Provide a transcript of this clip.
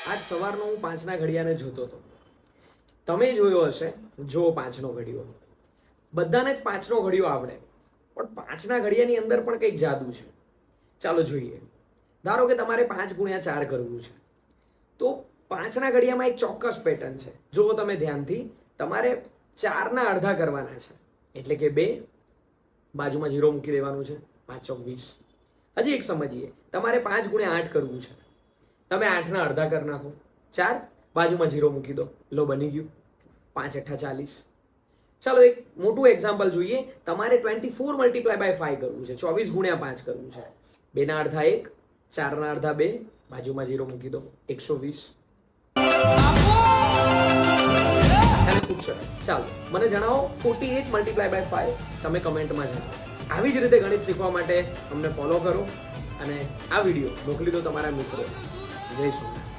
આજ સવારનો હું 5ના ઘડિયાને જોતો હતો. તમે જોયો હશે, જો 5નો ઘડિયો. બધાને જ 5નો ઘડિયો આવડે, પણ 5ના ઘડિયાની અંદર પણ કંઈક જાદુ છે. ચાલો જોઈએ. ધારો કે તમારે 5 ગુણ્યા 4 કરવું છે, તો 5ના ઘડિયામાં એક ચોક્કસ પેટર્ન છે. જુઓ તમે ધ્યાનથી, તમારે 4ના અડધા કરવાના છે, એટલે કે 2, બાજુમાં 0 મૂકી દેવાનું છે, 5 ચોક 20. હજી એક સમજીએ, તમારે 5 ગુણ્યા 8 કરવું છે, તમે 8ના અડધા કરી નાખો, 4, બાજુમાં 0 મૂકી દો, લો બની ગયું, 5 અઠ્ઠા 40. ચાલો એક મોટું એક્ઝામ્પલ જોઈએ. તમારે 24 મલ્ટીપ્લાય બાય 5 કરવું છે, 24 ગુણ્યા 5 કરવું છે. 2ના અડધા 1, 4ના અડધા 2, બાજુમાં 0 મૂકી દો, 120. અને ખૂબ સરસ. ચાલો મને જણાવો 48 મલ્ટીપ્લાય બાય 5, તમે કમેન્ટમાં જણાવો. આવી જ રીતે ગણિત શીખવા માટે અમને ફોલો કરો અને આ વિડીયો મોકલી દો તમારા મિત્રો. જય શ્રી